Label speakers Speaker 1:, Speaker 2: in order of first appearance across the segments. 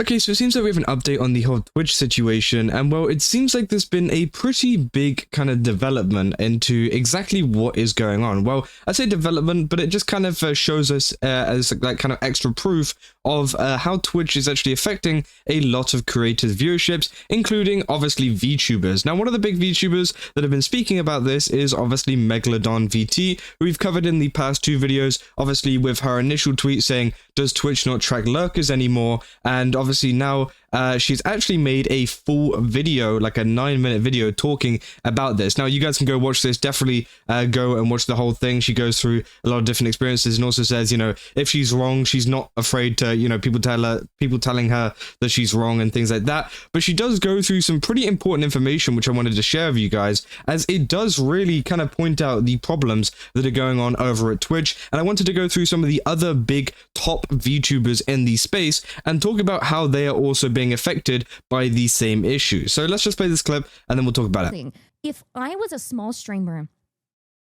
Speaker 1: Okay, so it seems like we have an update on the whole Twitch situation, and well, it seems like there's been a pretty big kind of development into exactly what is going on. Well, I say development, but it just kind of shows us as like kind of extra proof of how Twitch is actually affecting a lot of creators' viewerships, including obviously VTubers. Now, one of the big VTubers that have been speaking about this is obviously MegalodonVT, who we've covered in the past 2 videos, obviously with her initial tweet saying, does Twitch not track lurkers anymore? And obviously now she's actually made a full video, like a 9-minute video talking about this. Now you guys can go watch this, definitely go and watch the whole thing. She goes through a lot of different experiences and also says, you know, if she's wrong, she's not afraid to, you know, people telling her that she's wrong and things like that. But she does go through some pretty important information, which I wanted to share with you guys, as it does really kind of point out the problems that are going on over at Twitch. And I wanted to go through some of the other big top VTubers in the space and talk about how they are also being affected by the same issue. So let's just play this clip and then we'll talk about it.
Speaker 2: If I was a small streamer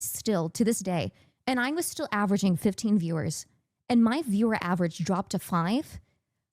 Speaker 2: still to this day and I was still averaging 15 viewers and my viewer average dropped to 5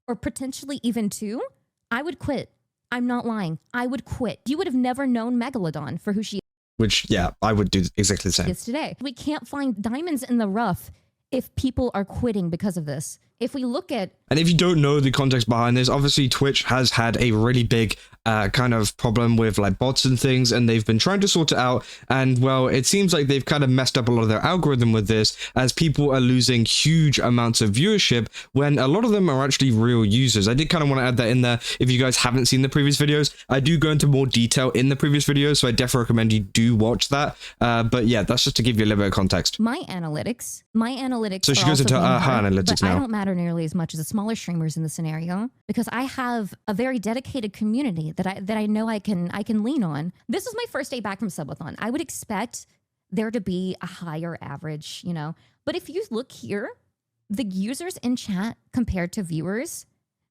Speaker 2: or potentially even 2, I would quit. I'm not lying. I would quit. You would have never known Megalodon for who she
Speaker 1: Which, yeah, I would do exactly the same.
Speaker 2: is today. We can't find diamonds in the rough if people are quitting because of this. If we look at...
Speaker 1: And if you don't know the context behind this, obviously Twitch has had a really big kind of problem with like bots and things, and they've been trying to sort it out. And well, it seems like they've kind of messed up a lot of their algorithm with this, as people are losing huge amounts of viewership when a lot of them are actually real users. I did kind of want to add that in there. If you guys haven't seen the previous videos, I do go into more detail in the previous videos, so I definitely recommend you do watch that. But yeah, that's just to give you a little bit of context.
Speaker 2: My analytics.
Speaker 1: So she goes into her analytics now.
Speaker 2: I don't matter nearly as much as the smaller streamers in the scenario because I have a very dedicated community that I know I can lean on. This was my first day back from subathon. I would expect there to be a higher average, you know. But if you look here, the users in chat compared to viewers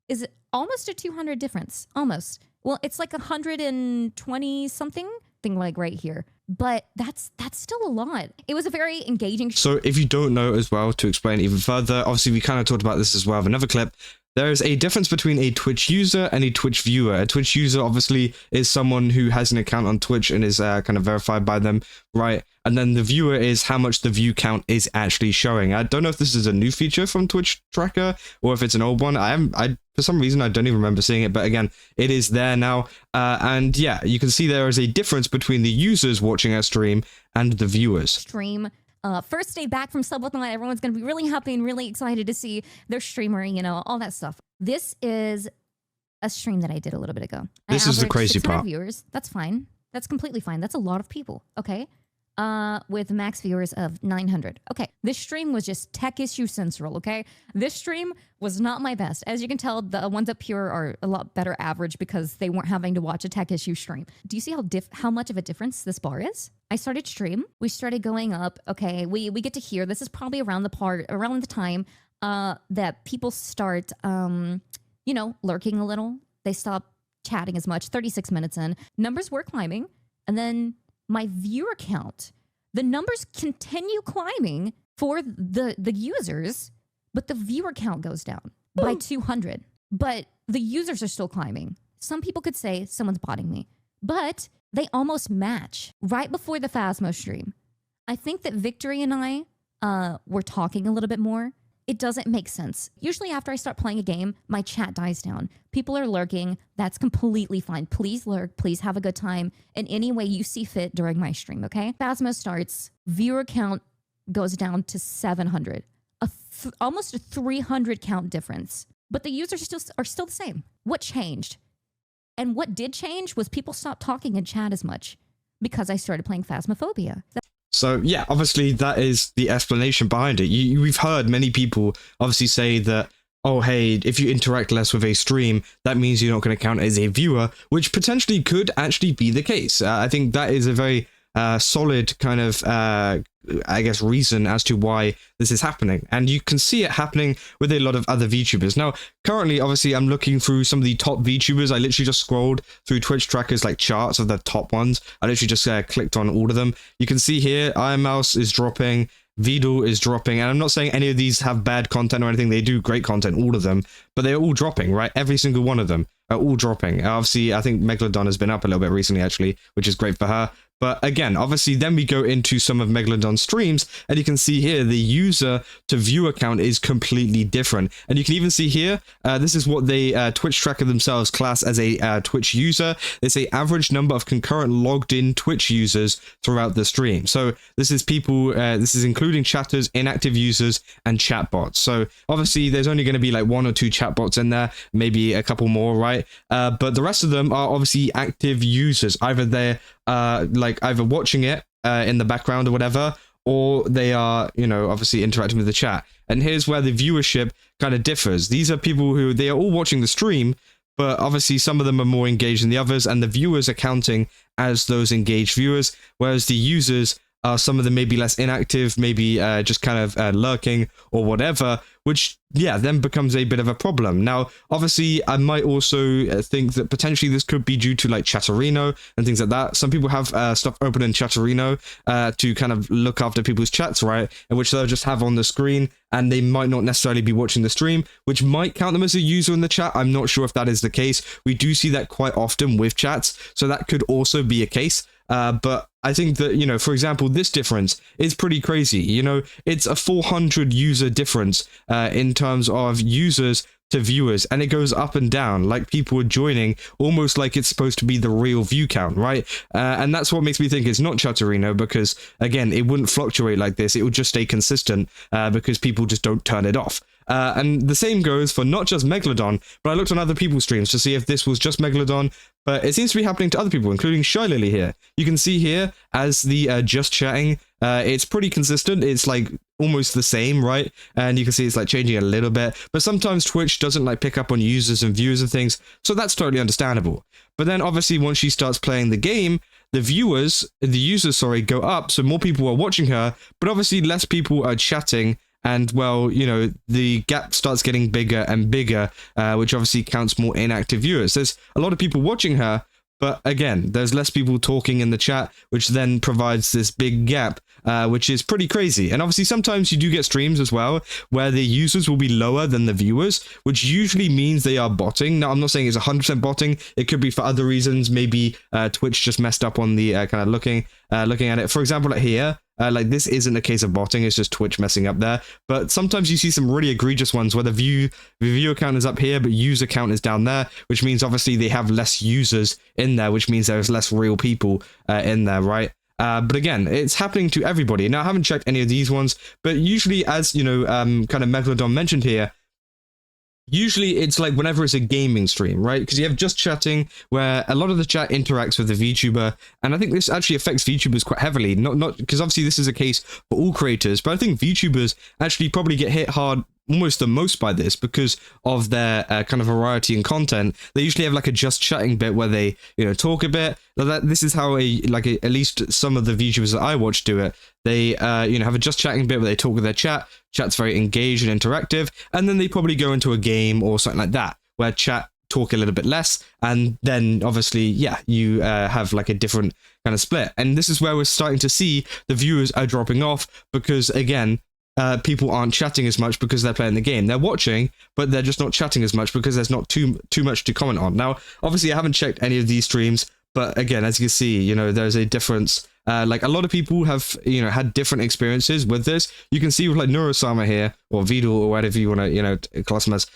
Speaker 2: is almost a 200 difference. Almost. Well, it's like 120 something thing like right here. But that's still a lot. It was a very engaging.
Speaker 1: So if you don't know as well, to explain even further, obviously we kind of talked about this as well with another clip. There is a difference between a Twitch user and a Twitch viewer. A Twitch user obviously is someone who has an account on Twitch and is kind of verified by them, right? And then the viewer is how much the view count is actually showing. I don't know if this is a new feature from Twitch Tracker or if it's an old one. For some reason, I don't even remember seeing it, but again, it is there now. And yeah, you can see there is a difference between the users watching our stream and the viewers.
Speaker 2: Stream. First day back from subathon, everyone's going to be really happy and really excited to see their streamer, you know, all that stuff. This is a stream that I did a little bit ago.
Speaker 1: This is the crazy part.
Speaker 2: Viewers. That's fine. That's completely fine. That's a lot of people. Okay. With max viewers of 900. Okay. This stream was just tech issue central. Okay. This stream was not my best. As you can tell, the ones up here are a lot better average because they weren't having to watch a tech issue stream. Do you see how much of a difference this bar is? I started stream. We started going up. Okay. We get to hear, this is probably around the time, that people start, you know, lurking a little. They stop chatting as much. 36 minutes in, numbers were climbing. And then my viewer count, the numbers continue climbing for the users, but the viewer count goes down by 200. But the users are still climbing. Some people could say someone's botting me, but they almost match right before the Phasmo stream. I think that Victory and I were talking a little bit more. It doesn't make sense. Usually after I start playing a game, my chat dies down. People are lurking. That's completely fine. Please lurk. Please have a good time in any way you see fit during my stream, okay? Phasmo starts. Viewer count goes down to 700. Almost a 300 count difference. But the users are still the same. What changed? And what did change was people stopped talking in chat as much because I started playing Phasmophobia.
Speaker 1: So yeah, obviously that is the explanation behind it. We've heard many people obviously say that, oh, hey, if you interact less with a stream, that means you're not going to count as a viewer, which potentially could actually be the case. I think that is a very solid kind of, I guess, reason as to why this is happening. And you can see it happening with a lot of other VTubers. Now, currently, obviously, I'm looking through some of the top VTubers. I literally just scrolled through Twitch Tracker's like charts of the top ones. I literally just clicked on all of them. You can see here, Iron Mouse is dropping. Vidal is dropping, and I'm not saying any of these have bad content or anything. They do great content, all of them, but they're all dropping, right? Every single one of them are all dropping. Obviously, I think Megalodon has been up a little bit recently, actually, which is great for her. But again, obviously, then we go into some of Megalodon's streams, and you can see here the user to viewer count is completely different. And you can even see here, this is what they Twitch tracker themselves class as a Twitch user. They say average number of concurrent logged in Twitch users throughout the stream. So this is people, this is including chatters, inactive users, and chatbots. So obviously, there's only going to be like 1 or 2 chatbots in there, maybe a couple more, right? But the rest of them are obviously active users. Either they're like either watching it in the background or whatever, or they are, you know, obviously interacting with the chat. And here's where the viewership kind of differs. These are people who, they are all watching the stream, but obviously some of them are more engaged than the others, and the viewers are counting as those engaged viewers, whereas the users are some of them maybe less inactive, maybe just kind of lurking or whatever, which, yeah, then becomes a bit of a problem. Now, obviously, I might also think that potentially this could be due to like Chatterino and things like that. Some people have stuff open in Chatterino to kind of look after people's chats, right? In which they'll just have on the screen, and they might not necessarily be watching the stream, which might count them as a user in the chat. I'm not sure if that is the case. We do see that quite often with chats, so that could also be a case. But I think that, you know, for example, this difference is pretty crazy. You know, it's a 400 user difference in terms of users to viewers, and it goes up and down, like people are joining almost like it's supposed to be the real view count, right? And that's what makes me think it's not Chatterino, because again, it wouldn't fluctuate like this. It would just stay consistent because people just don't turn it off. And the same goes for not just Megalodon, but I looked on other people's streams to see if this was just Megalodon, but it seems to be happening to other people, including Shy Lily here. You can see here as the just chatting, it's pretty consistent. It's like almost the same, right? And you can see it's like changing a little bit, but sometimes Twitch doesn't like pick up on users and viewers and things, so that's totally understandable. But then obviously once she starts playing the game, the users, go up, so more people are watching her, but obviously less people are chatting. And, well, you know, the gap starts getting bigger and bigger, which obviously counts more inactive viewers. There's a lot of people watching her, but again, there's less people talking in the chat, which then provides this big gap, which is pretty crazy. And obviously, sometimes you do get streams as well, where the users will be lower than the viewers, which usually means they are botting. Now, I'm not saying it's 100% botting. It could be for other reasons. Maybe Twitch just messed up on the kind of looking at it. For example, like here, like this isn't a case of botting, it's just Twitch messing up there. But sometimes you see some really egregious ones where the viewer count is up here, but user count is down there, which means obviously they have less users in there, which means there's less real people in there, right? But again, it's happening to everybody. Now, I haven't checked any of these ones, but usually, as you know, kind of Megalodon mentioned here, usually it's like whenever it's a gaming stream, right? Because you have just chatting where a lot of the chat interacts with the VTuber, and I think this actually affects VTubers quite heavily. Not because obviously this is a case for all creators, but I think VTubers actually probably get hit hard almost the most by this because of their kind of variety and content. They usually have like a just chatting bit where they, you know, talk a bit. This is how at least some of the VTubers that I watch do it. They you know, have a just chatting bit where they talk with their chat's very engaged and interactive, and then they probably go into a game or something like that where chat talk a little bit less, and then obviously, yeah, you have like a different kind of split. And this is where we're starting to see the viewers are dropping off because, again, people aren't chatting as much because they're playing the game. They're watching, but they're just not chatting as much because there's not too much to comment on. Now, obviously, I haven't checked any of these streams, but again, as you can see, you know, there's a difference. Like a lot of people have, you know, had different experiences with this. You can see with like Neurosama here, or Vidal, or whatever you want to, you know, class them as,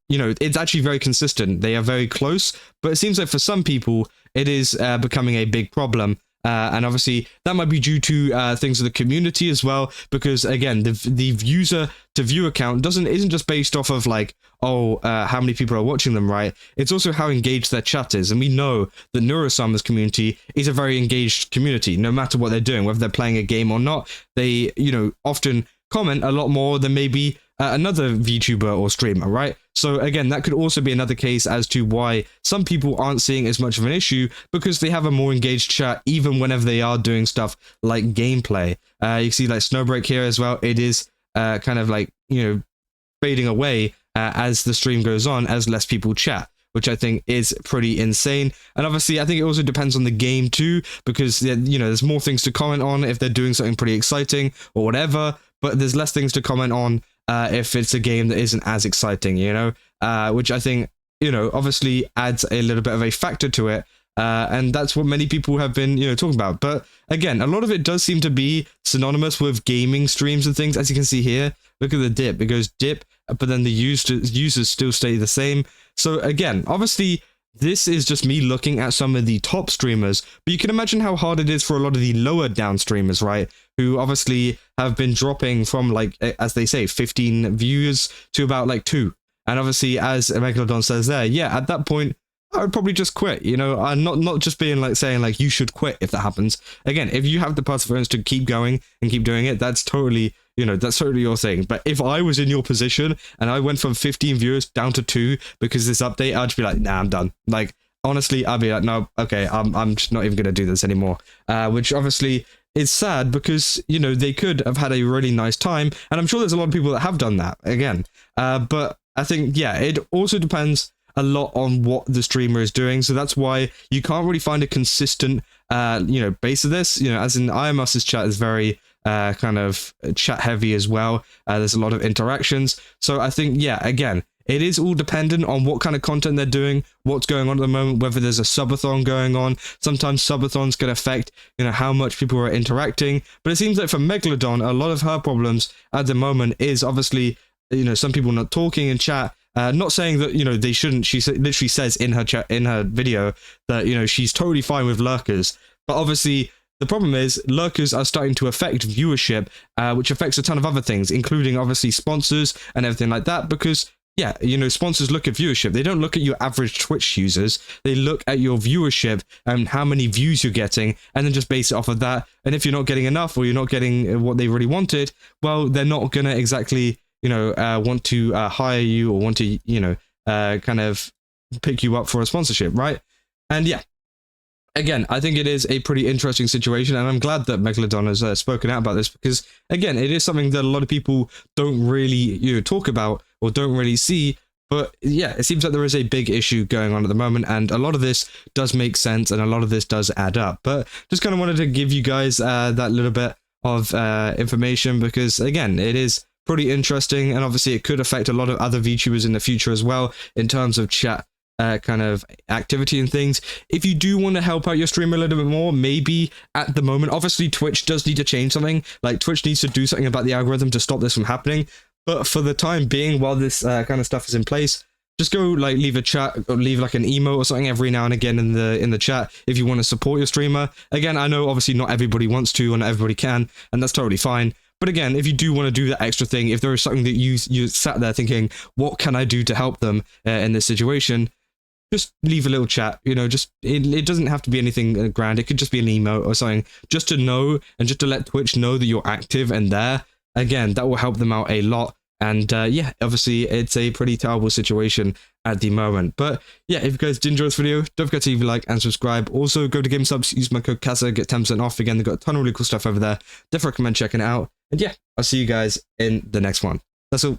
Speaker 1: you know, it's actually very consistent. They are very close, but it seems like for some people, it is becoming a big problem. And obviously that might be due to things of the community as well, because again, the user to viewer count isn't just based off of like, oh, how many people are watching them, right? It's also how engaged their chat is. And we know that Neurosama's community is a very engaged community, no matter what they're doing, whether they're playing a game or not. They, you know, often comment a lot more than maybe another VTuber or streamer, right? So again, that could also be another case as to why some people aren't seeing as much of an issue, because they have a more engaged chat even whenever they are doing stuff like gameplay. You see like Snowbreak here as well. It is kind of like, you know, fading away as the stream goes on, as less people chat, which I think is pretty insane. And obviously, I think it also depends on the game too, because you know, there's more things to comment on if they're doing something pretty exciting or whatever, but there's less things to comment on if it's a game that isn't as exciting, you know, which I think, you know, obviously adds a little bit of a factor to it. And that's what many people have been, you know, talking about. But again, a lot of it does seem to be synonymous with gaming streams and things. As you can see here, look at the dip. It goes dip, but then the users still stay the same. So again, obviously, this is just me looking at some of the top streamers, but you can imagine how hard it is for a lot of the lower down streamers, right? Who obviously have been dropping from, like, as they say, 15 views to about like 2. And obviously, as Megalodon says there, yeah, at that point, I would probably just quit, you know, and not just being like saying like you should quit if that happens. Again, if you have the perseverance to keep going and keep doing it, that's totally, you know, that's totally your thing. But if I was in your position and I went from 15 viewers down to 2 because of this update, I'd just be like, nah, I'm done. Like, honestly, I'd be like, no, okay, I'm just not even going to do this anymore. Which obviously is sad because, you know, they could have had a really nice time. And I'm sure there's a lot of people that have done that again. But I think, yeah, it also depends a lot on what the streamer is doing, so that's why you can't really find a consistent you know, base of this, you know, as in IMS's chat is very kind of chat heavy as well. There's a lot of interactions, so I think, yeah, again, it is all dependent on what kind of content they're doing, what's going on at the moment, whether there's a subathon going on. Sometimes subathons can affect, you know, how much people are interacting, but it seems like for Megalodon, a lot of her problems at the moment is obviously, you know, some people not talking in chat. Not saying that, you know, they shouldn't. She literally says in her chat, in her video, that, you know, she's totally fine with lurkers. But obviously, the problem is lurkers are starting to affect viewership, which affects a ton of other things, including obviously sponsors and everything like that. Because, yeah, you know, sponsors look at viewership. They don't look at your average Twitch users. They look at your viewership and how many views you're getting, and then just base it off of that. And if you're not getting enough, or you're not getting what they really wanted, well, they're not gonna exactly, you know, want to hire you or want to, you know, kind of pick you up for a sponsorship, right? And yeah, again, I think it is a pretty interesting situation, and I'm glad that Megalodon has spoken out about this, because again, it is something that a lot of people don't really, you know, talk about or don't really see. But yeah, it seems like there is a big issue going on at the moment, and a lot of this does make sense, and a lot of this does add up. But just kind of wanted to give you guys that little bit of information, because again, it is pretty interesting, and obviously it could affect a lot of other VTubers in the future as well in terms of chat kind of activity and things. If you do want to help out your streamer a little bit more, maybe at the moment, obviously Twitch does need to change something. Like, Twitch needs to do something about the algorithm to stop this from happening. But for the time being, while this kind of stuff is in place, just go like leave a chat or leave like an emote or something every now and again in the chat if you want to support your streamer. Again, I know obviously not everybody wants to, or not everybody can, and that's totally fine. But again, if you do want to do that extra thing, if there is something that you sat there thinking, what can I do to help them in this situation, just leave a little chat, you know, just, it doesn't have to be anything grand. It could just be an emote or something, just to know, and just to let Twitch know that you're active and there. Again, that will help them out a lot. And yeah, obviously it's a pretty terrible situation at the moment. But yeah, if you guys did enjoy this video, don't forget to leave a like and subscribe. Also, go to Game Subs, use my code CASA, get 10% off. Again, they've got a ton of really cool stuff over there. Definitely recommend checking it out. And yeah, I'll see you guys in the next one. That's all.